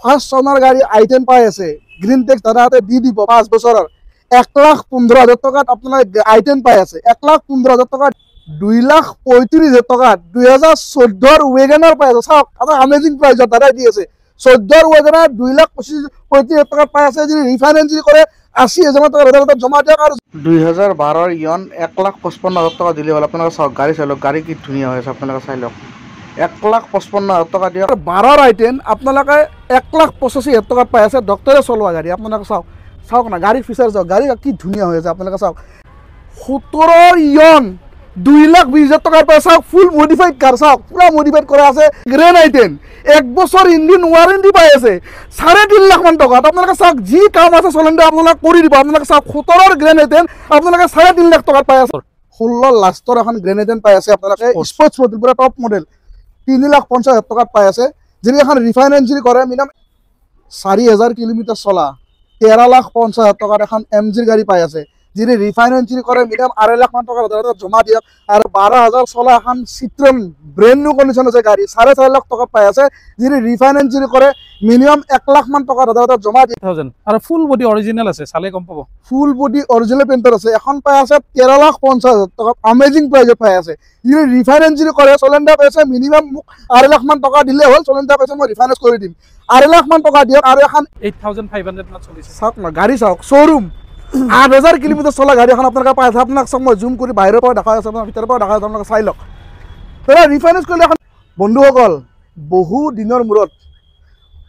First owner গাড়ি i10 পাই আছে গ্রিন টেক্স দাদা হাতে দি দিব 5 বছরের 1,15,000 টাকা আপনারা i10 পাই আছে 1,15,000 টাকা 2,35,000 টাকা 2014 এর ওয়েগনার পাই আছে সব এটা অ্যামেজিং প্রাইস দাদা দিয়েছে 14 এর ওয়েগনার 2,35,000 টাকা পাই আছে যদি রিফাইন্যান্স করে 80,000 টাকা দাদা জমা দিয়ক আর 2012 এর ইয়ন 1,55,000 টাকা দিলে হল আপনারা সব গাড়ি চালক গাড়ি কি ধুনিয়া হয়েছে আপনারা চাই লওক 1,55,000 টাকা দিয়ক 12 i10 আপনারা 1,85,000 টাকা পাই আছে ডক্টরে চলোৱা গাড়ি আপনারা চাওক না গাড়ি ফিচার চাওক গাড়ি কি ধুনিয়া হয়েছে আপনারা চাওক 17 ইয়ন 2,20,000 টাকার পাই ফুল মডিফাইড কার চাওক পুরা মডিফাইড করা আছে গ্রেন i10 এক বছর ইঞ্জিন ওয়ারেন্টি পাই আছে 3.5 লাখ মান টাকা আপনারা চাওক যি কাম আছে চলেন্ডে আপনারা কৰি দিব আপনাৰা চাওক 17 এৰ গ্ৰেন i10 আপনাৰা 3.5 লাখ টাকা পাই আছে 16 লাস্টৰ এখন গ্রেন i10 পাই আছে আপনারা স্পোর্টস মডেল পুরা টপ মডেল 3,50,000 টাকা পাই আছে যদি এখন রিফাইন্যান্স করে মিনিমাম 4,000 কিলোমিটার চলা 13,50,000 টাকার এখন এমজির গাড়ি পাই আছে যদি রিফাইন্যান্স করে মিনিমাম 2.5 লাখ টাকা জমা দিয়ক আর 12,000 চলা এখন সিট্রন ব্র্যান্ড নিউ কন্ডিশন আছে গাড়ি 4.5 লাখ টাকা পাই আছে যদি রিফাইন্যান্স করে মিনিমাম 1 লাখ মান টাকা জমা দিয়ে 1000 আর ফুল বডি অরিজিনাল আছে চালে কম পাবো ফুল বডি অরিজিনাল পেইন্টার আছে এখন পাই আছে 13,50,000 টাকা অ্যামেজিং প্রাইসে পাই আছে যদি রিফাইন্যান্স করে চলেন্ডা পাইছে মিনিমাম 2.5 লাখ মান টাকা দিলে হল চলেন্ডা পাইছে মই রিফাইন্যান্স করে দিম 2.5 লাখ মান টাকা দিয়ক আর এখন 8500 মান চলিছে চাওক না গাড়ি চাওক শোরুম 8,000 কিলোমিটার চলা গাড়ি এখন আপনার পাই আছে আপনার চাওক মই জুম করে বাইরের পৰা দেখা আছে আপনাৰ ভিতৰেৰ পৰা দেখা আছে আপনার চাই লওক তাহলে রিফাইন্যান্স করলে এখন বন্ধুসকল বহু দিনের মূরত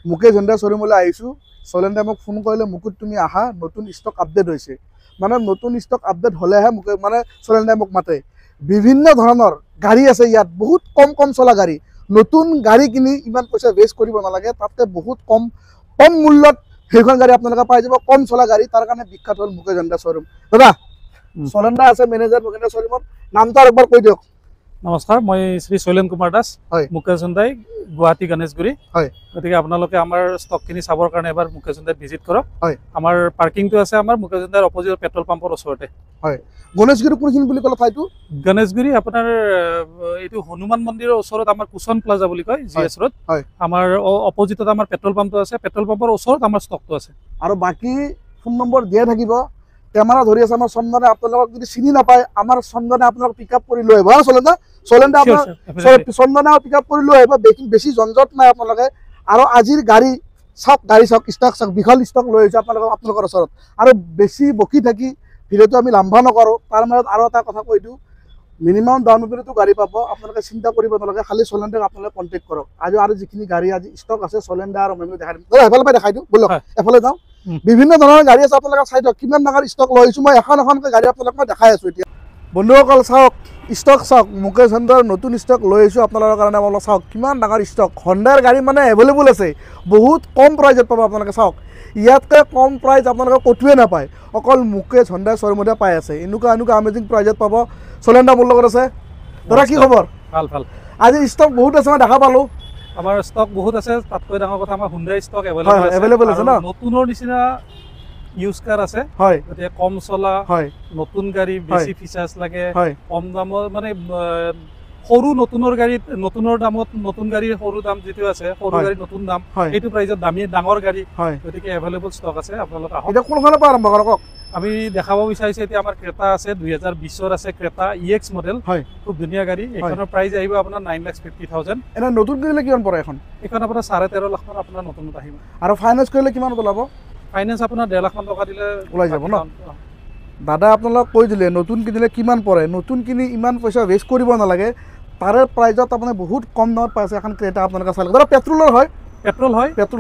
মুকেশ হোন্ডা শোরুমলৈ আহিছোঁ চলেন্ডা মোক ফোন কৰিলে মুকুট তুমি আহা নতুন স্টক আপডেট হৈছে মানে নতুন স্টক আপডেট হলেহে মুকে মানে চলেন্ডাই মোক মাতে বিভিন্ন ধৰণৰ গাড়ী আছে ইয়াত বহুত কম চলা গাড়ী নতুন গাড়ী কিনি ইমান পইচা ওয়েস্ট কৰিব নালাগে তাতে বহুত কম মূল্যত সেইখন গাড়ী আপোনালোকে পাই যাব কম চলা গাড়ী তাৰ কাৰণে বিখ্যাত হল মুকেশ হোন্ডা শোৰুম দাদা চলেন্ডা আছে ম্যানেজাৰ মুকেশ হোন্ডা শোৰুমত নামটো একবাৰ কৈ দিয়ক নমস্কাৰ মই শ্ৰী শৈলেন কুমাৰ দাস মুকেশ হোন্ডাই গুৱাহাটী গণেশগুৰি হয় গতিকে আপোনালোকে আমাৰ ষ্টকখিনি চাবৰ কাৰণে এবাৰ মুকেশ হোন্ডাত ভিজিট কৰক হয় আমাৰ পাৰ্কিংটো আছে আমাৰ মুকেশ হোন্ডাৰ অপজিট পেট্ৰল পাম্পৰ ওচৰতে হয় গণেশগুৰি কোনখিনি বুলি ক'লে ঠাইটো গণেশগুৰি আপোনাৰ এইটো হনুমান মন্দিৰৰ ওচৰত আমাৰ কুশন প্লাজা বুলি কয় জিএছ ৰোড আমাৰ অপজিটত আমাৰ পেট্ৰল পাম্পটো আছে পেট্ৰল পাম্পৰ ওচৰত আমাৰ ষ্টকটো আছে আৰু বাকি ফোন নম্বৰ দিয়া থাকিব ক্যামেৰা ধৰি আছে আমাৰ চন্দনে আপোনালোকক যদি চিনি নাপায় আমাৰ চন্দনে আপোনালোক পিকআপ কৰি লৈ আহিব চলেন্ডা আপোনাৰ চন্দনে পিকআপ কৰি লৈ আহিব বেছি জঞ্জট নাই আপোনালোকে আৰু আজিৰ গাড়ী চাওক ষ্টক চাওক বিশাল ষ্টক লৈ আহিছে আপোনালোকৰ ওচৰত আৰু বেছি বকি থাকি ভিডিঅ'টো আমি লাম্বা নকৰোঁ তাৰ মাজত আৰু এটা কথা কৈ দিওঁ মিনিমাম ডাউন পেমেণ্টতো গাড়ী পাব আপোনালোকে চিন্তা কৰিব নালাগে খালি চলেন্ডাক আপোনালোকে কণ্টেক্ট কৰক আৰু যিখিনি গাড়ী আজি ষ্টক আছে চলেন্ডা আৰু মই দেখাই দিম এফালে পাই দেখাই দিওঁ বলক এফালে যাওঁ বিভিন্ন ধৰণৰ গাড়ী আছে আপোনালোকে চাই দিয়ক কিমান ডাঙৰ ষ্টক লৈ আহিছোঁ মই এখনকৈ গাড়ী আপোনালোকক মই দেখাই আছোঁ এতিয়া বন্ধুসকল চাওক ষ্টক চাওক মুকেশ হোন্ডাৰ নতুন ষ্টক লৈ আহিছোঁ আপোনালোকৰ কাৰণে অলপ চাওক কিমান ডাঙৰ ষ্টক হোন্ডাৰ গাড়ী মানে এভেইলেবল আছে বহুত কম প্ৰাইজত পাব আপোনালোকে চাওক ইয়াতকৈ কম প্ৰাইজ আপোনালোকে ক'তোৱে নাপায় অকল মুকেশ হোন্ডা শ্ব'ৰুমতে পাই আছে এনেকুৱা আমেজিং প্ৰাইজত পাব চলেন্ডা মোৰ লগত আছে দাদা কি খবৰ ভাল আজি ষ্টক বহুত আছে মই দেখা পালোঁ আমাৰ ষ্টক বহুত আছে তাতকৈ ডাঙৰ কথা আমাৰ হুন্ডাই ষ্টক এভেইলেবল আছে ন নতুনৰ নিচিনা ইউজ কাৰ আছে হয় গতিকে কম চলা হয় নতুন গাড়ী বেছি ফিচাৰ্ছ লাগে কম দামত মানে সৰু নতুনৰ গাড়ী নতুনৰ দামত নতুন গাড়ীৰ সৰু দাম যিটো আছে সৰু গাড়ী নতুন দাম এইটো প্ৰাইজত দামী ডাঙৰ গাড়ী গতিকে এভেইলেবল ষ্টক আছে আপোনালোকে আহক এতিয়া কোনখনৰ পৰা আৰম্ভ কৰক আমি দেখাব বিচাৰিছো এতিয়া আমাৰ ক্ৰেটা আছে 2020ৰ আছে ক্ৰেটা EX মডেল খুব ধুনীয়া গাড়ী এইখনৰ প্ৰাইস আহিব আপোনাৰ 9,50,000 এনে নতুন কিনিলে কিমান পৰে এখন আপোনাৰ 13.5 লাখ মান আপোনাৰ নতুনত আহিব আৰু ফাইনান্স কৰিলে কিমান ওলাব ফাইনান্স আপোনাৰ 1.5 লাখ মান টকা দিলে ওলাই যাব ন দাদা আপোনালোক কৈ দিলে নতুন কিনিলে কিমান পৰে নতুন কিনি ইমান পইচা ওয়েষ্ট কৰিব নালাগে তাৰে প্ৰাইজত আপুনি বহুত কম দামত পাইছে এখন ক্ৰেটা আপোনালোকে চাই লওক দাদা পেট্ৰলৰ হয় পেট্ৰল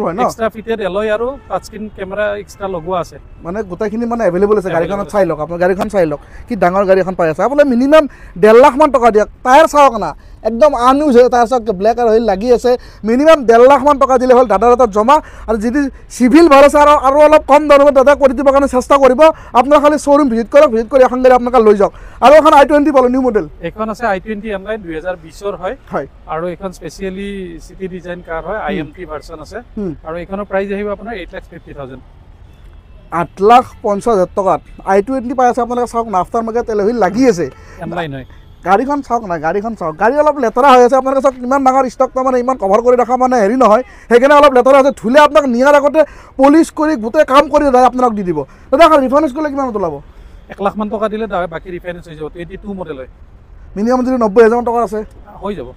হয় ন এক্সট্ৰা ফিটেড এলয় আৰু টাচ স্ক্ৰিন কেমেৰা এক্সট্ৰা লগোৱা আছে মানে গোটেইখিনি মানে এভেইলেবল আছে গাড়ীখনত চাই লওক আপোনাৰ গাড়ীখন চাই লওক কি ডাঙৰ গাড়ী এখন পাই আছে আপুনি মিনিমাম 1.5 লাখ মান টকা দিয়ক টায়াৰ চাওক না একদম আনইউজ হয় টায়াৰ চাওক ব্লেক আৰু হিল লাগি আছে মিনিমাম 1.5 লাখ মান টকা দিলে হ'ল দাদাৰ হাতত জমা আৰু যদি চিভিল ভাল আছে আৰু অলপ কম দামত দাদা কৰি দিবৰ কাৰণে চেষ্টা কৰিব আপোনাৰ খালি শ্ব'ৰুম ভিজিট কৰক ভিজিট কৰি এখন গাড়ী আপোনালোকে লৈ যাওক আৰু এখন i20 পালো নিউ মডেল এখন আছে i20 M9 2020ৰ হয় আৰু এখন স্পেচিয়ালি সিটি ডিজাইন কাৰ হয় IMT ভাৰ্সন আছে আৰু এখনৰ প্ৰাইস আহিব আপোনাৰ 8,50,000 8,50,000 টকাত i20 পাই আছে আপোনালোকে চাওক নাফটাৰ মাৰ্কেট তেল হিল লাগি আছে M9 হয় গাড়ীখন চাওক না, গাড়ীখন চাওক, গাড়ী অলপ লেতেৰা হৈ আছে। আপোনালোকে চাওক ইমান ডাঙৰ ষ্টক তাৰমানে ইমান কভাৰ কৰি ৰখা মানে হেৰি নহয়, সেইকাৰণে অলপ লেতেৰা আছে। ধুলে আপোনাক নিয়াৰ আগতে পলিচ কৰি গোটেই কাম কৰি আপোনাক দি দিব। দাদা ৰিফাইনেন্স কৰিলে কিমানত ওলাব? 1 লাখ মান টকা দিলে বাকী ৰিফাইনেন্স হৈ যাব। 22 মডেল হয়, মিনিমাম যদি 90,000 টকা আছে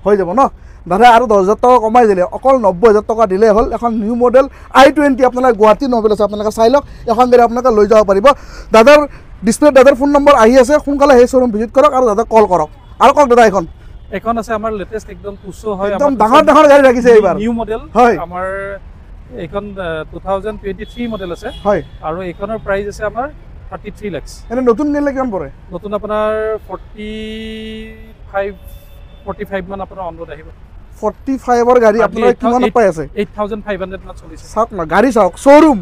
হৈ যাব ন দাদা। আৰু 10,000 টকা কমাই দিলে, অকল 90,000 টকা দিলেই হ'ল। এখন নিউ মডেল i20 আপোনালোকে গুৱাহাটী নবেল আছে, আপোনালোকে চাই লওক। এখন গাড়ী আপোনালোকে লৈ যাব পাৰিব। দাদাৰ ডিছপ্লেত দাদাৰ ফোন নম্বৰ আহি আছে, সোনকালে সেই শ্ব'ৰুম ভিজিট কৰক আৰু দাদাক কল কৰক। আৰু কওক দাদা, এখন আছে আমাৰ লেটেষ্ট একদম পুছো হয়, একদম ডাঙৰ ডাঙৰ গাড়ী ৰাখিছে এইবাৰ, নিউ মডেল হয়। আমাৰ এইখন 2023 মডেল আছে, হয়। আৰু এইখনৰ প্ৰাইস আছে আমাৰ 33 লাখ। এনে নতুন কিনিলে কিমান পৰে? নতুন আপোনাৰ 45 মান আপোনাৰ অনৰোড আহিব। 45ৰ গাড়ী আপোনালোকে কিমানত পাই আছে? 8500 মান চলিছে। চাওক না, গাড়ী চাওক, শ্ব'ৰুম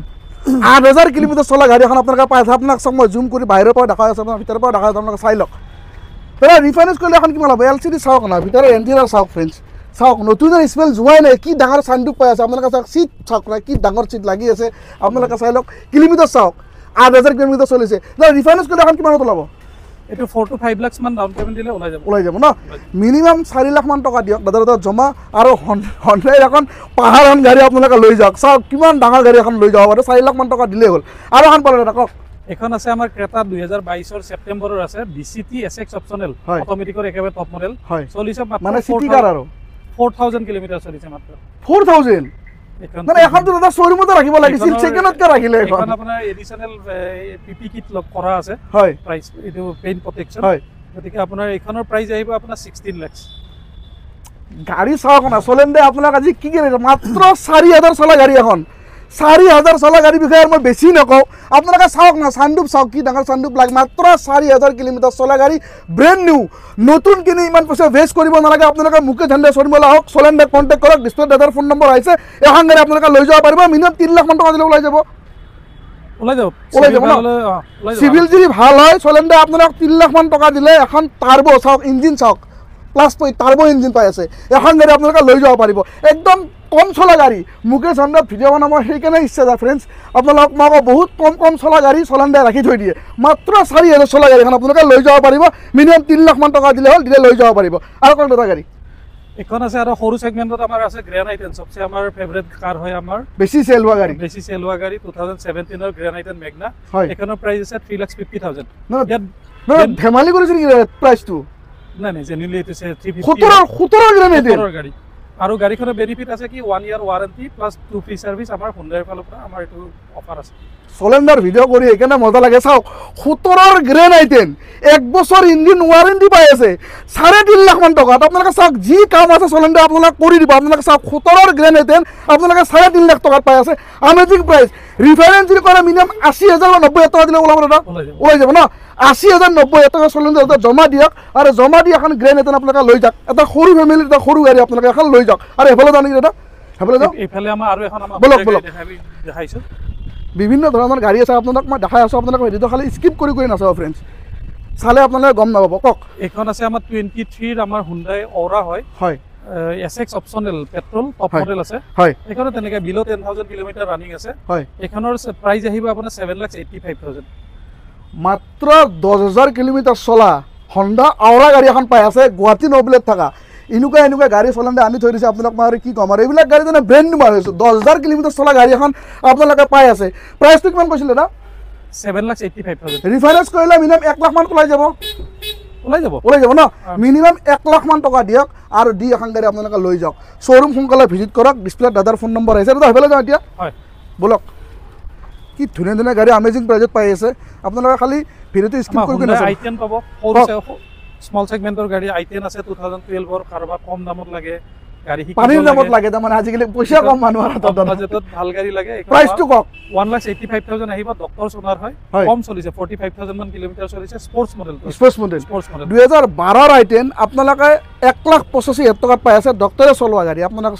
8000 কিলোমিটাৰ চলা গাড়ী এখন আপোনালোকে পাই আছে। আপোনাক চাওক, মই জুম কৰি বাহিৰৰ পৰা দেখাই আছোঁ, আপোনাৰ ভিতৰৰ পৰা দেখাই আছোঁ, আপোনালোকে চাই লওক। দাদা ৰিফাইনেন্স কৰিলে এখন কিমান হ'ব? LCD চাওক না, ভিতৰৰ ইণ্টেৰিয়ৰ চাওক ফ্ৰেণ্ডছ, চাওক নতুন স্মেল যোৱাই নাই। কি ডাঙৰ চানডুপ পাই আছে আপোনালোকে চাওক, চিট চাওক না, কি ডাঙৰ চিট লাগি আছে আপোনালোকে চাই লওক। কিলোমিটাৰ চাওক, 8000 কিলোমিটাৰ চলিছে। দাদা ৰিফাইনেন্স কৰিলে এখন কিমানত ওলাব? এইটো 4 to 5 লাখ মান ডাউন পেমেণ্ট দিলে ওলাই যাব ন। মিনিমাম 4 লাখ মান টকা দিয়ক দাদা জমা, আৰু হণ্ডাই এখন পাহাৰখন গাড়ী আপোনালোকে লৈ যাওক। চাওক কিমান ডাঙৰ গাড়ী এখন লৈ যাব পাৰে, 4 লাখ মান টকা দিলেই হ'ল। আৰু এখন পালে দাদা কওক। এখন আছে আমাৰ ক্ৰেটা 2022 ছেপ্টেম্বৰৰ আছে, DCT SX অপচনেল, অটোমেটিকৰ একেবাৰে টপ মডেল। চলিছে মানে সিটি কাৰ আৰু 4000 কিলোমিটাৰ চলিছে মাত্ৰ। 4000 মানে এখনতো দাদা শ্ব'ৰুমতে ৰাখিব লাগিছিল, ছেকেণ্ডতকে ৰাখিলে। এখন আপোনাৰ এডিচনেল পিপি কিট লগ কৰা আছে, হয়। প্ৰাইস এইটো পেইণ্ট প্ৰটেকচন, হয়। গতিকে আপোনাৰ এইখনৰ প্ৰাইস আহিব আপোনাৰ 16 লাখ। গাড়ী চাওক না, চলেণ্ডে আপোনাক আজি কি কিনিছে? মাত্ৰ 4000 চলা গাড়ী এখন। 4000 চলা গাড়ীৰ বিষয়ে মই বেছি নকওঁ, আপোনালোকে চাওক না, চানডুপ চাওক, কি ডাঙৰ চানডুপ লাগে। মাত্ৰ 4000 কিলোমিটাৰ চলা গাড়ী, ব্ৰেণ্ড নিউ, নতুন কিনি ইমান পইচা ৱেষ্ট কৰিব নালাগে। আপোনালোকে মুকেশ ঝাণ্ডে শ্ব'ৰুমলৈ আহক, চলেণ্ডে কণ্টেক্ট কৰক, ডিছপ্লেত দাদাৰ ফোন নম্বৰ আহিছে। এখন গাড়ী আপোনালোকে লৈ যাব পাৰিব, মিনিমাম 3 লাখ মান টকা দিলে ওলাই যাব ন। চিভিল যদি ভাল হয়, চলেণ্ডে আপোনালোক 3 লাখ মান টকা দিলে এখন টাৰ্বো চাওক, ইঞ্জিন চাওক, প্লাছ টাৰ্বো ইঞ্জিন পাই আছে। এখন গাড়ী আপোনালোকে লৈ যাব পাৰিব, একদম কম চলা গাড়ী। মুকেশ ঝাণ্ডাত ভিডিঅ' বনাব সেইকাৰণে ইচ্ছা যায় ফ্ৰেণ্ডছ। আপোনালোক মই বহুত কম চলা গাড়ী চলেণ্ডে ৰাখি থৈ দিয়ে। মাত্ৰ 4000 চলা গাড়ীখন আপোনালোকে লৈ যাব পাৰিব, মিনিমাম 3 লাখ মান টকা দিলে হ'ল, দিলে লৈ যাব পাৰিব। আৰু কওক দাদা গাড়ী এখন আছে, আৰু সৰু সেগমেন্টত আমাৰ আছে গ্ৰেণ্ড আইটেন, সবচে আমাৰ ফেভাৰিট কাৰ হয়, আমাৰ বেছি চেল হোৱা গাড়ী, 2017 গ্ৰেণ্ড আইটেন মেগনা। এখনৰ প্ৰাইস আছে 3,50,000। ধেমালি কৰিছে নেকি প্ৰাইচটো? নাই জেনুইনলি এইটো 17 গ্ৰেণ্ড আইটেন গাড়ী। আৰু গাড়ীখনৰ বেনিফিট আছে কি 1 ইয়াৰ ৱাৰেণ্টি প্লাছ 2 ফ্ৰী সাৰ্ভিস আমাৰ হোণ্ডাৰ ফালৰ পৰা আমাৰ এইটো অফাৰ আছে। চলেণ্ডাৰ ভিডিঅ' কৰি সেইকাৰণে মজা লাগে। চাওক 17 গ্ৰেণ্ড আইটেন, 1 বছৰ ইঞ্জিন ৱাৰেণ্টি পাই আছে, 3.5 লাখ মান টকাত। আপোনালোকে চাওক, যি কাম আছে চলেণ্ডাৰ আপোনালোকে কৰি দিব। আপোনালোকে চাওক 17 গ্ৰেণ্ড আইটেন আপোনালোকে 3.5 লাখ টকাত পাই আছে, আমেজিং প্ৰাইচ। ৰিফাইনেন্স যদি কৰে মিনিমাম 80,000 বা 90,000 টকা দিলে ওলাব দাদা, ওলাই যাব ন। 80,000 90,000 টকা চলেণ্ডাৰ জমা দিয়ক, আৰু জমা দি এখন গ্ৰেণ্ড আইটেন আপোনালোকে লৈ যাওক। এটা সৰু ফেমিলিৰ এটা সৰু গাড়ী আপোনালোকে এখন লৈ যাওক। আৰু এফালে যাওঁ নেকি দাদা? সেইফালে যাওঁ, এইফালে আমাৰ আৰু এখন বলক দেখাইছো। বিভিন্ন ধৰণৰ গাড়ী আছে, আপোনালোক মই দেখাই আছোঁ। আপোনালোকে ভিডিঅ'টো খালি স্কিপ কৰি নাচাব ফ্ৰেণ্ডছ, চালে আপোনালোকে গম নাপাব। কওক। এইখন আছে আমাৰ 23 আমাৰ হুণ্ডাই অ'ৰা হয়, SX optional petrol top model আছে। এইখনো তেনেকৈ বিলো 10,000 কিলোমিটাৰ ৰানিং আছে। এইখনৰ প্ৰাইস আহিব আপোনাৰ 7,85,000। মাত্ৰ 10,000 কিলোমিটাৰ চলা হণ্ডা অ'ৰা গাড়ী এখন পাই আছে গুৱাহাটী নবেলত থকা। এনেকুৱা গাড়ী চলেণ্ডে আনি থৈ দিছে আপোনাক। মই আৰু কি ক'ম, আৰু এইবিলাক গাড়ী যেনে ব্ৰেণ্ড নিউ মাৰিছোঁ। 10,000 কিলোমিটাৰ চলা গাড়ী এখন আপোনালোকে পাই আছে। প্ৰাইচটো কিমান কৈছিলে দাদা? 7,85,000। ৰিফাইনেন্স কৰিলে মিনিমাম 1 লাখ মান ওলাই যাব ন। মিনিমাম 1 লাখ মান টকা দিয়ক, আৰু দি এখন গাড়ী আপোনালোকে লৈ যাওক। শ্ব'ৰুম সোনকালে ভিজিট কৰক, ডিছপ্লেত দাদাৰ ফোন নম্বৰ আহিছে। দাদা সেইফালে যাওঁ এতিয়া, বলক। কি ধুনীয়া ধুনীয়া গাড়ী আমেজিং প্ৰাইজত পাই আছে। আপোনালোকে খালি ভিডিঅ'টো স্কিপ কৰি নাচাব। i10 পাব, স্মল সেগমেন্টৰ গাড়ী i10 আছে 2012 কাৰোবাৰ কম দামত লাগে গাড়ী, পানীৰ দামত লাগে, তাৰমানে আজিকালি পইচা কম মানুহৰ হাতত, বাজেটত ভাল গাড়ী লাগে। প্ৰাইচটো কওক। 1,85,000 আহিব, ডক্টৰ সোনাৰ হয়, কম চলিছে, 45,000 মান কিলোমিটাৰ চলিছে, স্পৰ্টছ মডেল 2012 i10 আপোনালোকে 1,85,000 টকাত পাই আছে, ডক্টৰে চলোৱা গাড়ী। আপোনালোকে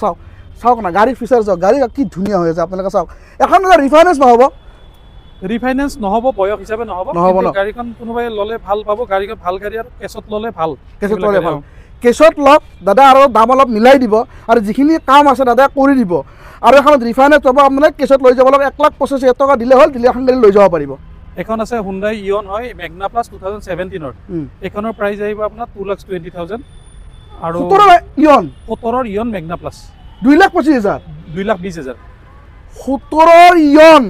চাওক না, গাড়ী ফিচাৰ চাওক, গাড়ী কি ধুনীয়া হৈ আছে। আপোনালোকে চাওক, এখন ৰিফাইনেন্স নহ'ব, ৰিফাইনেন্স নহ'ব, বয়স হিচাপে নহ'ব। গাড়ীখন কোনোবাই ল'লে ভাল পাব, গাড়ীখন ভাল গাড়ী, আৰু কেছত ল'লে ভাল, কেছত লওক দাদা, আৰু দাম অলপ মিলাই দিব, আৰু যিখিনি কাম আছে দাদা কৰি দিব। আৰু এখন ৰিফাইনেন্স হ'ব, আপোনালোকে কেছত লৈ যাব লাগে। 1,85,000 টকা দিলে হ'ল, দিলে এখন গাড়ী লৈ যাব পাৰিব। এখন আছে হুন্ডাই ইয়ন হয় ম্যাগনা প্লাস 2017 ৰ এখনৰ প্ৰাইস আহিব আপোনাৰ 2,20,000 আৰু 17 Eon 17 Eon Magna Plus 2,25,000 2,20,000 17 Eon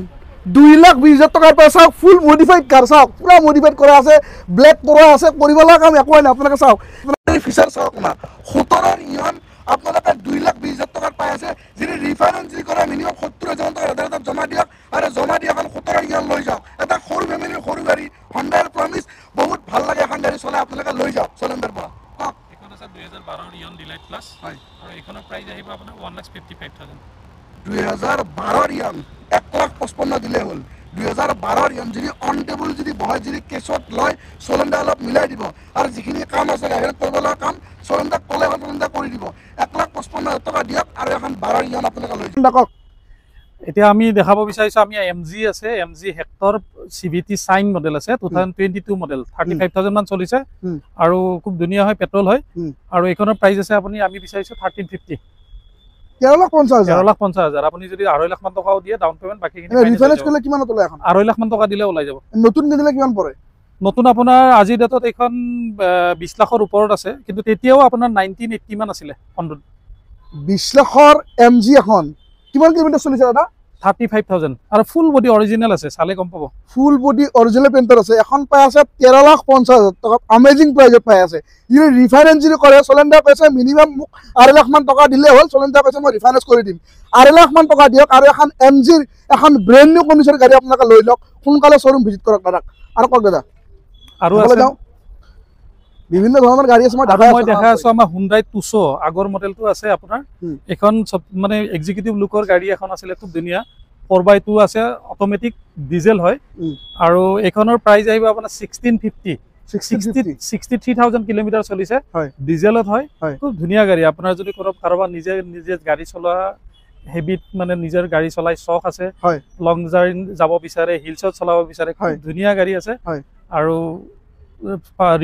2,20,000 টকাৰ পইচা ফুল মডিফাইড কাৰ চাওক পুৰা মডিফাইড কৰা আছে ব্লেক কৰা আছে কৰিবলা কাম একো নাই আপোনালোকে চাওক ফিচাৰ চাওক না 17 ইয়ন আপোনালোকে 2,20,000 টকাৰ পাই আছে যদি ৰিফাইনেন্স কৰে মিনিমাম 70,000 টকা এটা জমা দিয়ক আৰু জমা দিয়া এখন 17 ইয়ন লৈ যাওক এটা সৰু ফেমিলিৰ সৰু গাড়ী হন্ডাৰ প্ৰমিস বহুত ভাল লাগে এখন গাড়ী চলাই আপোনালোকে লৈ যাওক চলেণ্ডাৰ পৰা এখন আছে 2012 ৰ ইয়ন ডিলাইট প্লাস হয় আৰু এখনৰ প্ৰাইস আহিব আপোনাৰ 1,55,000 2012 ইয়ন 1,55,000 দিলে হ'ল 2012 ইয়ন যদি অন টেবুল যদি বহাই যদি কেছত লয় চলেণ্ডাৰ অলপ মিলাই দিব আৰু যিখিনি কাম আছে গাড়ীত কৰিবলগা কাম চলেণ্ডাৰ ক'লে চলেণ্ডাৰ কৰি দিব 1,55,000 টকা দিয়ক আৰু এখন 12 ইয়ন আপোনালোকে লৈ যাওক এতিয়া আমি দেখাব বিচাৰিছো আমি এমজি আছে এমজি হেক্টৰ সিভিটি সাইন মডেল আছে 2022 মডেল 35,000 মান চলিছে আৰু খুব ধুনীয়া হয় পেট্ৰল হয় আৰু এখনৰ প্ৰাইস আছে আপুনি আমি বিচাৰিছো 1350 13,50,000 আপুনি যদি 2.5 লাখ মান টকাও দিয়ে ডাউন পেমেন্ট বাকিখিনি ৰিফাইনেন্স কৰিলে কিমানত ওলাই এখন 2.5 লাখ মান টকা দিলে ওলাই যাব নতুন কিনিলে কিমান পৰে নতুন আপোনাৰ আজি ডেটত এখন 20 লাখৰ ওপৰত আছে কিন্তু তেতিয়াও আপোনাৰ 1980 মান আছিল 20 লাখৰ এমজি এখন কিমান কিলোমিটাৰ চলিছে দাদা 35,000 আৰু ফুল বডি অৰিজিনাল আছে চালে গম পাব ফুল বডি অৰিজিনাল পেইন্টাৰ আছে এখন পাই আছে 13,50,000 টকা অ্যামেজিং প্ৰাইজত পাই আছে ই ৰিফাইনেন্স যদি কৰে চলেণ্ডাৰ পইচা মিনিমাম 2 লাখ মান টকা দিলে হ'ল চলেণ্ডাৰ পইচা মই ৰিফাইনেন্স কৰি দিম 2 লাখ মান টকা দিয়ক আৰু এখন এমজি এখন ব্ৰ্যান্ড নিউ কন্ডিশন গাড়ী আপোনালোকে লৈ লওক সোনকালে শ্বৰুম ভিজিট কৰক দাদা আৰু কক দাদা আৰু আছে বিভিন্ন ধৰণৰ গাড়ী আছে মই দেখা আছো আমাৰ হুন্ডাই তুছো আগৰ মডেলটো আছে আপোনাৰ এখন মানে এক্সিকিউটিভ লুকৰ গাড়ী এখন আছিল খুব ধুনীয়া 4x2 আছে অটোমেটিক ডিজেল হয় আৰু এখনৰ প্ৰাইস আহিব আপোনাৰ 1650 63,000 কিলোমিটাৰ চলিছে ডিজেলত হয় খুব ধুনীয়া গাড়ী আপোনাৰ যদি কাৰোবাৰ নিজে গাড়ী চলোৱা হেবিট মানে নিজৰ গাড়ী চলাই শখ আছে লং জাৰ্নি যাব বিচাৰে হিলছত চলাব বিচাৰে খুব ধুনীয়া গাড়ী আছে আৰু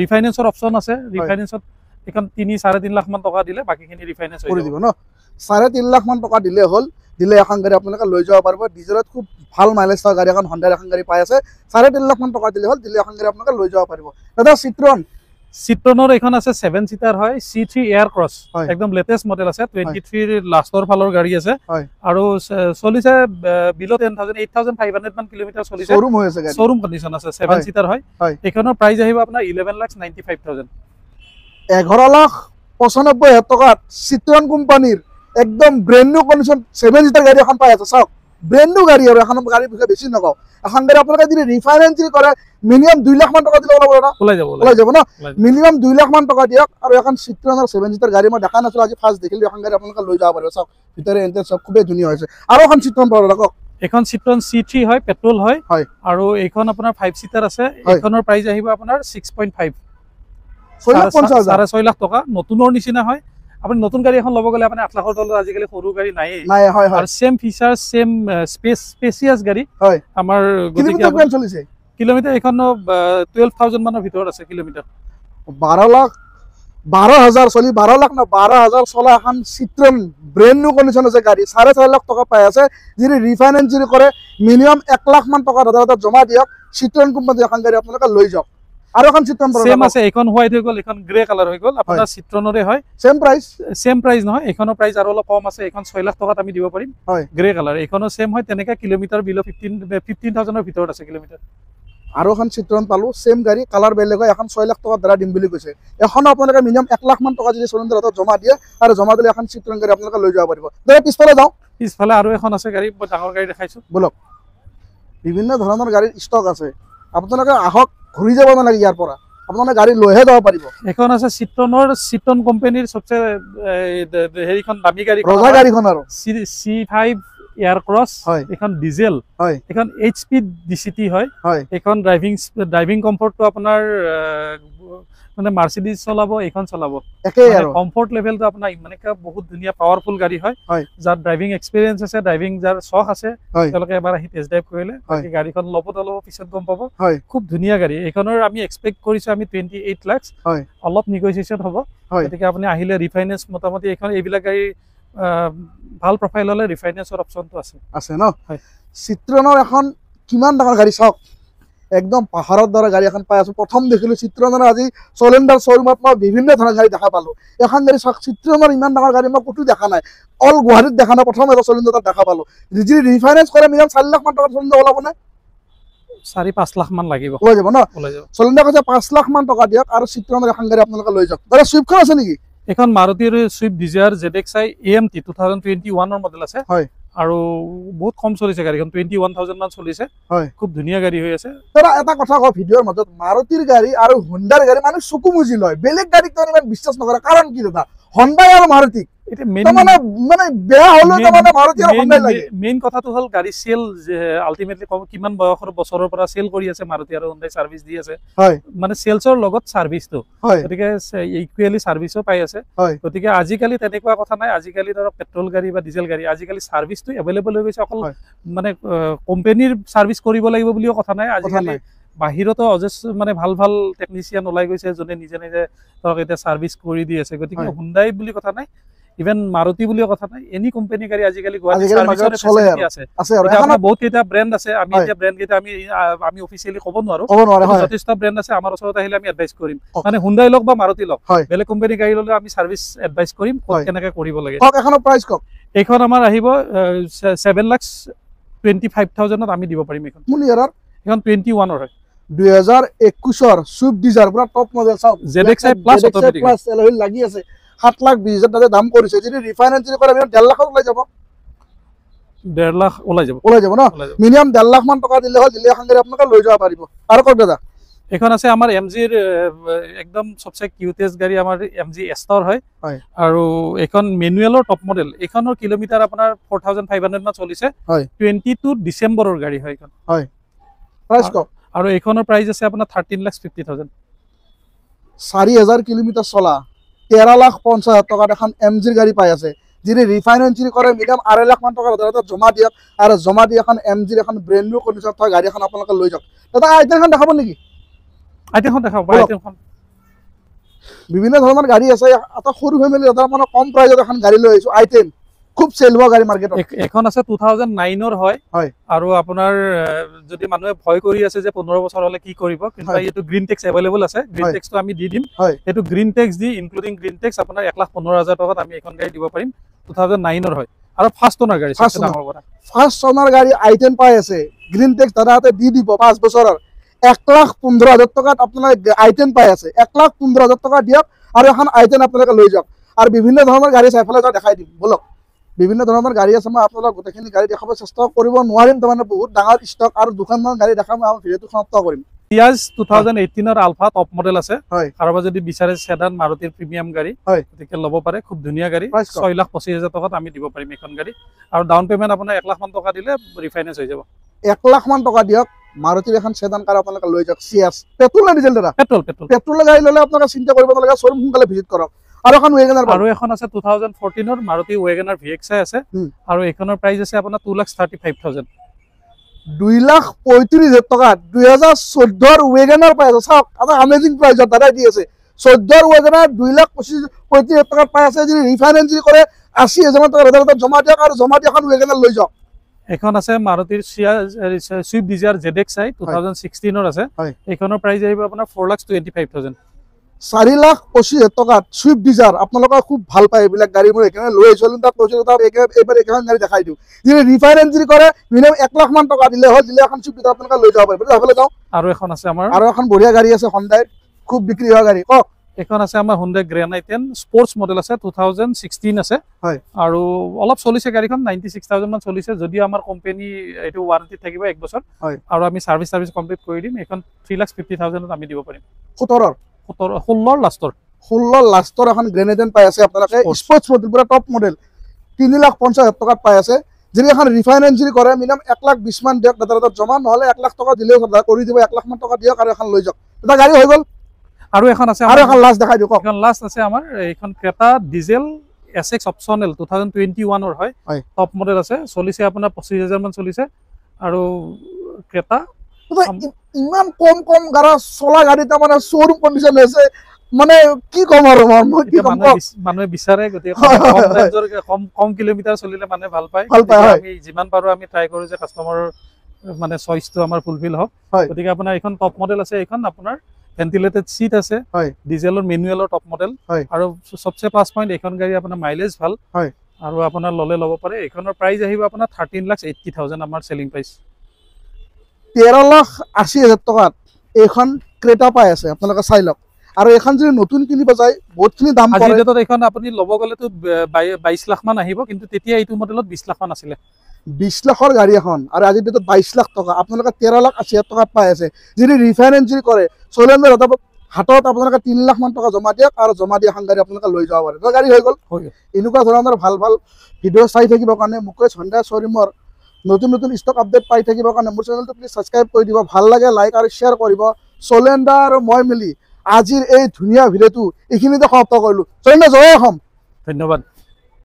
ৰিফাইনেন্সৰ অপচন আছে ৰিফাইনেন্সত এখন 3.5 লাখ মান টকা দিলে বাকিখিনি ৰিফাইনেন্স কৰি দিব ন 3.5 লাখ মান টকা দিলে হ'ল দিলে এখন গাড়ী আপোনালোকে লৈ যাব পাৰিব ডিজেলত খুব ভাল মাইলেজ থকা গাড়ী এখন হন্ডাৰ এখন গাড়ী পাই আছে 3.5 লাখ মান টকা দিলে হ'ল দিলে এখন গাড়ী আপোনালোকে লৈ যাব পাৰিব দাদা চিট্ৰনৰ এখন আছে 7 সিটাৰ হয় C3 এয়াৰ ক্ৰছ একদম লেটেষ্ট মডেল আছে 23 লাষ্টৰ ফালৰ গাড়ী আছে আৰু চলিছে বিলো 10,000 8,500 মান কিলোমিটাৰ চলিছে শ্বৰুম হৈ আছে গাড়ী শ্বৰুম কন্ডিশন আছে 7 সিটাৰ হয় এখনৰ প্ৰাইস আহিব আপোনাৰ 11,95,000 11,95,000 টকাত চিট্ৰন কোম্পানীৰ একদম ব্ৰ্যান্ড নিউ কন্ডিশন 7 সিটাৰ গাড়ী এখন পাই আছে চাওক ব্ৰ্যান্ড নিউ গাড়ী আৰু এখন গাড়ী বেছি নকও এখন গাড়ী আপোনালোকে যদি ৰিফাইনেন্স কৰে মিনিমাম 2 লাখ মান টকা দিলে ওলাই যাব না মিনিমাম 2 লাখ মান টকা দিয়ক আৰু এখন চিট্ৰনৰ 7 সিটাৰ গাড়ী মই দেখা নাছিলো আজি ফাৰ্স্ট দেখিলো এখন গাড়ী আপোনালোকে লৈ যাব পাৰিব চাওক ভিতৰে এন্টাৰ সব খুবেই ধুনীয়া হৈছে আৰু এখন চিট্ৰন পাব লাগক এখন চিট্ৰন C3 হয় পেট্ৰল হয় আৰু এইখন আপোনাৰ 5 সিটাৰ আছে এখনৰ প্ৰাইস আহিব আপোনাৰ 6.5 6.5 লাখ টকা নতুনৰ নিচিনা হয় আপুনি নতুন গাড়ী এখন ল'ব গলে আপুনি 8 লাখৰ তলত আজিকালি সৰু গাড়ী নাই হয় আৰু সেম ফিচাৰ সেম স্পেচিয়াস গাড়ী হয় আমাৰ গতিকে কিমান চলিছে কিলোমিটাৰ এখন 12,000 মানৰ ভিতৰত আছে কিলোমিটাৰ 12,000 চলি 12 লাখ না 12,000 চলা এখন চিট্ৰন ব্র্যান্ড নিউ কন্ডিশন আছে গাড়ী 4.5 লাখ টকা পাই আছে যদি ৰিফাইনেন্স যদি কৰে মিনিমাম 1 লাখ মান টকা দাদা জমা দিয়ক চিট্ৰন কোম্পানী এখন গাড়ী আপোনালোকে লৈ যাওক আৰু এখন চিট্ৰন সেম আছে এখন হোৱাইট হৈ গল এখন গ্ৰে কালাৰ হৈ গল আপোনাৰ চিট্ৰনৰে হয় সেম প্ৰাইস নহয় এখনৰ প্ৰাইস আৰু অলপ কম আছে এখন 6 লাখ টকাত আমি দিব পাৰিম গ্ৰে কালাৰ এখনো সেম হয় তেনেকা কিলোমিটাৰ বিলো 15,000 ৰ ভিতৰত আছে কিলোমিটাৰ আৰু এখন চিট্ৰন পালো সেম গাড়ী কালাৰ বেলেগ হয় এখন 6 লাখ টকা দ্বাৰা দিম বুলি কৈছে এখন আপোনালোকে মিনিমাম 1 লাখ মান টকা যদি চলেণ্ডাৰ হাতত জমা দিয়ে আৰু জমা দিলে এখন চিট্ৰন গাড়ী আপোনালোকে লৈ যাব পাৰিব দাদা পিছফালে যাও পিছফালে আৰু এখন আছে গাড়ী ডাঙৰ গাড়ী দেখাইছো বলক বিভিন্ন ধৰণৰ গাড়ীৰ ষ্টক আছে আপোনালোকে আহক ঘূৰি যাব নালাগে ইয়াৰ পৰা আপোনালোকে গাড়ী লৈহে যাব পাৰিব এখন আছে চিট্ৰন কোম্পানীৰ সবচে হেৰিখন দামী গাড়ীখন আৰু C5 এয়াৰ ক্ৰছ এখন ডিজেল এখন HP DCT হয় এখন ড্ৰাইভিং কমফৰ্টটো আপোনাৰ মানে মাৰ্সিডিজ চলাব এখন চলাব একে আৰু কমফৰ্ট লেভেলটো আপোনাৰ মানে বহুত ধুনীয়া পাৱাৰফুল গাড়ী হয় যাৰ ড্ৰাইভিং এক্সপেৰিয়েন্স আছে ড্ৰাইভিং যাৰ শখ আছে তেওঁলোকে এবাৰ আহি টেষ্ট ড্ৰাইভ কৰিলে বাকি গাড়ীখন ল'ব পিছত গম পাব খুব ধুনীয়া গাড়ী এখনৰ আমি এক্সপেক্ট কৰিছো আমি 28 লাখ অলপ নেগোচিয়েচন হ'ব গতিকে আপুনি আহিলে ৰিফাইনেন্স মোটামুটি এখন এইবিলাক গাড়ী ভাল প্ৰফাইল হলে ৰিফাইনেন্সৰ অপচনটো আছে ন চিট্ৰনৰ এখন কিমান ডাঙৰ গাড়ী চাওক একদম পাহাৰৰ দৰে গাড়ী এখন পাই আছো। প্ৰথম দেখিলো চিত্ৰনৰ, আজি চলেণ্ডাৰ শ্বৰুমত মই বিভিন্ন ধৰণৰ গাড়ী দেখা পালো। এখন গাড়ী চাওক, চিত্ৰনৰ ইমান ডাঙৰ গাড়ী মই ক'তো দেখা নাই, অল গুৱাহাটীত দেখা নাই, প্ৰথম এটা চলেণ্ডাৰ তাত দেখা পালো। যদি ৰিফাইনেন্স কৰে মিনিমাম 4 লাখ মান টকাৰ চলেণ্ডাৰ ওলাব নে? 4-5 লাখ মান লাগিব, ওলাই যাব ন? ওলাই যাব। চলেণ্ডাৰ কৈছে 5 লাখ মান টকা দিয়ক আৰু চিত্ৰনৰ এখন গাড়ী আপোনালোকে লৈ যাওক। দাদা চুইফ্টখন আছে নেকি? এখন মাৰুতিৰ Swift Dzire ZXi AMT 2021 model আছে। হয়। আৰু বহুত কম চলিছে গাড়ীখন, 21,000 মান চলিছে। হয়। খুব ধুনীয়া গাড়ী হৈ আছে। দাদা এটা কথা কওঁ ভিডিঅ'ৰ মাজত, মাৰুতিৰ গাড়ী আৰু হোণ্ডাৰ গাড়ী মানে চকু মুজি লয়, বেলেগ গাড়ীক তো ইমান বিশ্বাস নকৰে। কাৰণ কি দাদা, হোণ্ডাই আৰু মাৰুতি এটা মানে বেয়া হলেও তাৰমানে মাৰুতি আৰু হোণ্ডাই লাগে। মেইন কথাটো হ'ল গাড়ী চেল আল্টিমেটলি কিমান বছৰৰ পৰা চেল কৰি আছে মাৰুতি আৰু হোণ্ডাই, চাৰ্ভিছ দি আছে। হয়। মানে চেলছৰ লগত চাৰ্ভিছটো, হয়। গতিকে ইকুৱেলি চাৰ্ভিছো পাই আছে। হয়। গতিকে আজিকালি তেনেকুৱা কথা নাই। আজিকালি ধৰক পেট্ৰল গাড়ী বা ডিজেল গাড়ী, আজিকালি চাৰ্ভিছটো এভেইলেবল হৈ গৈছে। অকল মানে কোম্পানীৰ চাৰ্ভিছ কৰিব লাগিব বুলিও কথা নাই। আজিকালি বাহিৰতো মানে ভাল ভাল টেকনিচিয়ান ওলাই গৈছে, যোনে নিজে নিজে ধৰক এতিয়া চাৰ্ভিছ কৰি দি আছে। গতিকে হোণ্ডাই বুলি কথা নাই, ইভেন মাৰুতি বুলিও কথা নাই, এনি কোম্পানী গাড়ী আজিকালি গুৱাহাটীত আছে। বহুত কেইটা ব্ৰেণ্ড আছে, আমি এতিয়া ব্ৰেণ্ড কেইটা আমি অফিচিয়েলি ক'ব নোৱাৰো, যথেষ্ট ব্ৰেণ্ড আছে। আমাৰ ওচৰত আহিলে আমি এডভাইচ কৰিম, মানে হোণ্ডাই লওক বা মাৰুতি লওক, বেলেগ কোম্পানী গাড়ী ল'লে আমি চাৰ্ভিছ এডভাইচ কৰিম কেনেকে কৰিব লাগে। এইখন আমাৰ আহিব 7,25,000 আমি দিব পাৰিম। এইখন 21 হয়, 2021 চুইফ্ট ডিজায়াৰ পুৰা টপ মডেল। চাওক ZXi প্লাছ অটোমেটিক লাগি আছে, 7,20,000 দাম কৰিছে। যদি ৰিফাইনেন্স কৰে 1.5 লাখ ওলাই যাব, 1.5 লাখ ওলাই যাব ন? মিনিমাম 1.5 লাখ মান টকা দিলে হ'ল, দিলে এখন গাড়ী আপোনালোকে লৈ যাব পাৰিব। আৰু কওক দাদা, এখন আছে আমাৰ MGৰ একদম সবচে কিউটেষ্ট গাড়ী, আমাৰ MG এস্টৰ হয়। আৰু এখন মেনুৱেলৰ টপ মডেল। এইখনৰ কিলোমিটাৰ আপোনাৰ 4,500 মান চলিছে। 22 ডিচেম্বৰৰ গাড়ী হয় এইখন। প্ৰাইচ কওক। আৰু এইখনৰ প্ৰাইচ আছে আপোনাৰ 13,50,000। 4,000 কিলোমিটাৰ চলা 13,50,000 টকাত এখন MGৰ গাড়ী পাই আছে। যদি ৰিফাইনেন্স কৰে মিনিমাম 2.5 লাখ মান টকা জমা দিয়ক, আৰু জমা দি এখন MGৰ এখন ব্ৰেণ্ড নিউ কণ্ডিশ্যনত থকা গাড়ী এখন আপোনালোকে লৈ যাওক। দাদা আইটেনখন দেখাব নেকি? আইটেনখন দেখাব। বিভিন্ন ধৰণৰ গাড়ী আছে, এটা সৰু ফেমিলি মানে কম প্ৰাইজত এখন গাড়ী লৈ আহিছো। আইটেন খুব চেল হোৱা গাড়ী মাৰ্কেটত। এখন আছে 2009ৰ হয়। আৰু আপোনাৰ যদি মানুহে ভয় কৰি আছে যে 15 বছৰ হলে কি কৰিব, কিন্তু এইটো গ্ৰীণ টেক্স এভেইলেবল আছে। গ্ৰীণ টেক্সটো আমি দি দিম। এইটো গ্ৰীণ টেক্স দি ইনক্লুডিং গ্ৰীণ টেক্স আপোনাৰ 1,15,000 টকাত আমি এখন গাড়ী দিব পাৰিম। 2009ৰ হয় আৰু ফাৰ্ষ্ট ওনাৰ গাড়ী। ফাৰ্ষ্ট ওনাৰ গাড়ী আইটেন পাই আছে, গ্ৰীণ টেক্স দাদাহঁতে দি দিব 5 বছৰৰ 1,15,000 টকাত আপোনাৰ আইটেন পাই আছে। 1,15,000 টকা দিয়ক আৰু এখন আইটেন আপোনালোকে লৈ যাওক। আৰু বিভিন্ন ধৰণৰ গাড়ী চাইফালে দেখাই দিম, বলক। বিভিন্ন ধৰণৰ গাড়ী আছে, মই আপোনালোকক গোটেইখিনি গাড়ী দেখাব চেষ্টা কৰিব নোৱাৰিম, তাৰমানে বহুত ডাঙৰ ষ্টক আৰু দুখনমান গাড়ী দেখাম, আমাৰ ভিডিঅ'টো সমাপ্ত কৰিম। টিয়াজ 2018ৰ আলফা টপ মডেল আছে। কাৰোবাৰ যদি বিচাৰে সেডান মাৰুতিৰ প্ৰিমিয়াম গাড়ী, গতিকে ল'ব পাৰে। খুব ধুনীয়া গাড়ী, 6,25,000 টকাত আমি দিব পাৰিম এইখন গাড়ী। আৰু ডাউন পেমেণ্ট আপোনাৰ 1 লাখ মান টকা দিলে ৰিফাইনেন্স হৈ যাব। 1 লাখ মান টকা দিয়ক, মাৰুতিৰ এখন সেডান কাৰ আপোনালোকে লৈ যাওক। চিয়াছ পেট্ৰল নে ডিজেল দাদা? পেট্ৰলৰ গাড়ী ল'লে আপোনালোকে চিন্তা কৰিব নালাগে, শ্বৰুম সোনকালে ভিজিট কৰক। আৰু এখন ৱেগনাৰ, আৰু এখন আছে 2014ৰ মাৰুতি ৱেগনাৰ VXi আছে। আৰু এইখনৰ প্ৰাইচ আছে আপোনাৰ 2,35,000। 2,35,000 টকাত 2014ৰ ৱেগনাৰ পাই আছে। চাওক এটা আমেজিং প্ৰাইজত দাদাই দি আছে। 14ৰ ৱেগনাৰ 2,35,000 টকাত পাই আছে। যদি ৰিফাইনেন্স কৰে 80,000 মান টকা জমা দিয়ক, আৰু জমা দি এখন ৱেগনাৰ লৈ যাওক। এখন আছে মাৰুতিৰ চুইফ্ট ডিজায়াৰ ZXi 2016ৰ আছে। এইখনৰ প্ৰাইচ আহিব আপোনাৰ 4,25,000। 4,25,000 টকাত চুইফ্ট ডিজায়াৰ আপোনালোকে খুব ভাল পায়। এইবিলাক গাড়ী মই এইকাৰণে লৈ আহিছোঁ, তাক কৈছোঁ এইবাৰ এইখন গাড়ী দেখাই দিওঁ। যদি ৰিফাইনেন্স কৰে মিনিমাম 1 লাখ মান টকা দিলে হ'ল, দিলে এখন চুইফ্ট ডিজায়াৰ আপোনালোকে লৈ যাব পাৰিব। যাবলৈ যাওঁ। আৰু এখন আছে আমাৰ, আৰু এখন বঢ়িয়া গাড়ী আছে হোণ্ডাই, খুব বিক্ৰী হোৱা গাড়ী। কওক। এখন আছে আমাৰ Hyundai grand i10 sports model আছে, 2016 আছে। আৰু অলপ চলিছে গাড়ীখন, 96,000 মান চলিছে। যদিও আমাৰ কোম্পানী এইটো ৱাৰেণ্টি থাকিব 1 বছৰ, আৰু আমি চাৰ্ভিছ কমপ্লিট কৰি দিম। এইখন 3,50,000 আমি দিব পাৰিম। 16 লাষ্টৰ এখন গ্ৰেণ্ড i10 পাই আছে আপোনালোকে, স্পৰ্টছ মডেল, পুৰা টপ মডেল, 3,50,000 টকাত পাই আছে। যদি এখন ৰিফাইনেন্স কৰে মিনিমাম 1,20,000 মান দিয়ক, দাদা জমা নহ'লে 1 লাখ টকা দিলেও কৰি দিব। 1 লাখ মান টকা দিয়ক আৰু এখন লৈ যাওক। এটা গাড়ী হৈ গ'ল। আৰু এখন আছে, আৰু এখন লাষ্ট দেখাই দিওঁ। এখন লাষ্ট আছে আমাৰ, এইখন ক্ৰেটা ডিজেল SX অপচনেল 2021ৰ হয়। টপ মডেল আছে, চলিছে আপোনাৰ 25,000 মান চলিছে। আৰু ক্ৰেটা ইমান কম গাড়ী চলা গাড়ী, তাৰমানে শ্বৰুম কণ্ডিশ্যন হৈছে, মানে কি ক'ম আৰু মানুহে বিচাৰে। গতিকে কম কিলোমিটাৰ চলিলে মানুহে ভাল পায়। আমি যিমান পাৰো আমি ট্ৰাই কৰো যে কাষ্টমাৰৰ মানে চইচটো আমাৰ ফুলফিল হওক হয়। গতিকে আপোনাৰ এইখন টপ মডেল আছে, এইখন আপোনাৰ ভেন্টিলেটেড সিট আছে, হয় ডিজেলৰ মেনুৱেলৰ টপ মডেল, হয় আৰু সবচে প্লাস পইণ্ট এইখন গাড়ী আপোনাৰ মাইলেজ ভাল, হয় আৰু আপোনাৰ ল'ব পাৰে। এইখনৰ প্ৰাইচ আহিব আপোনাৰ 13,80,000 আমাৰ চেলিং প্ৰাইচ। 13,80,000 টকাত এইখন ক্ৰেটা পাই আছে, আপোনালোকে চাই লওক। আৰু এইখন যদি নতুন কিনিব যায় বহুতখিনি দাম আজিৰ পৰে। ডেটত এইখন আপুনি ল'ব গ'লেতো 22 লাখ মান আহিব, কিন্তু তেতিয়া এইটো মডেলত 20 লাখ মান আছিলে। 20 লাখৰ গাড়ী এখন আৰু আজিৰ ডেটত 22 লাখ টকা আপোনালোকে 13,80,000 টকাত পাই আছে। যদি ৰিফাইনেন্স যদি কৰে চলেণ্ডাৰ হাতত আপোনালোকে 3 লাখ মান টকা জমা দিয়ক, আৰু জমা দি এখন গাড়ী আপোনালোকে লৈ যাব পাৰে, গাড়ী হৈ গ'ল। এনেকুৱা ধৰণৰ ভাল ভাল ভিডিঅ' চাই থাকিবৰ কাৰণে মুকেশ হোণ্ডা শ্ব'ৰুমৰ নতুন নতুন ষ্টক আপডেট পাই থাকিবৰ কাৰণে মোৰ চেনেলটো প্লিজ ছাবস্ক্ৰাইব কৰি দিব। ভাল লাগে লাইক আৰু শ্বেয়াৰ কৰিব। চলেণ্ডাৰ আৰু মই মিলি আজিৰ এই ধুনীয়া ভিডিঅ'টো এইখিনিতে সমাপ্ত কৰিলোঁ। চলেণ্ডাৰ জয় অসম। ধন্যবাদ।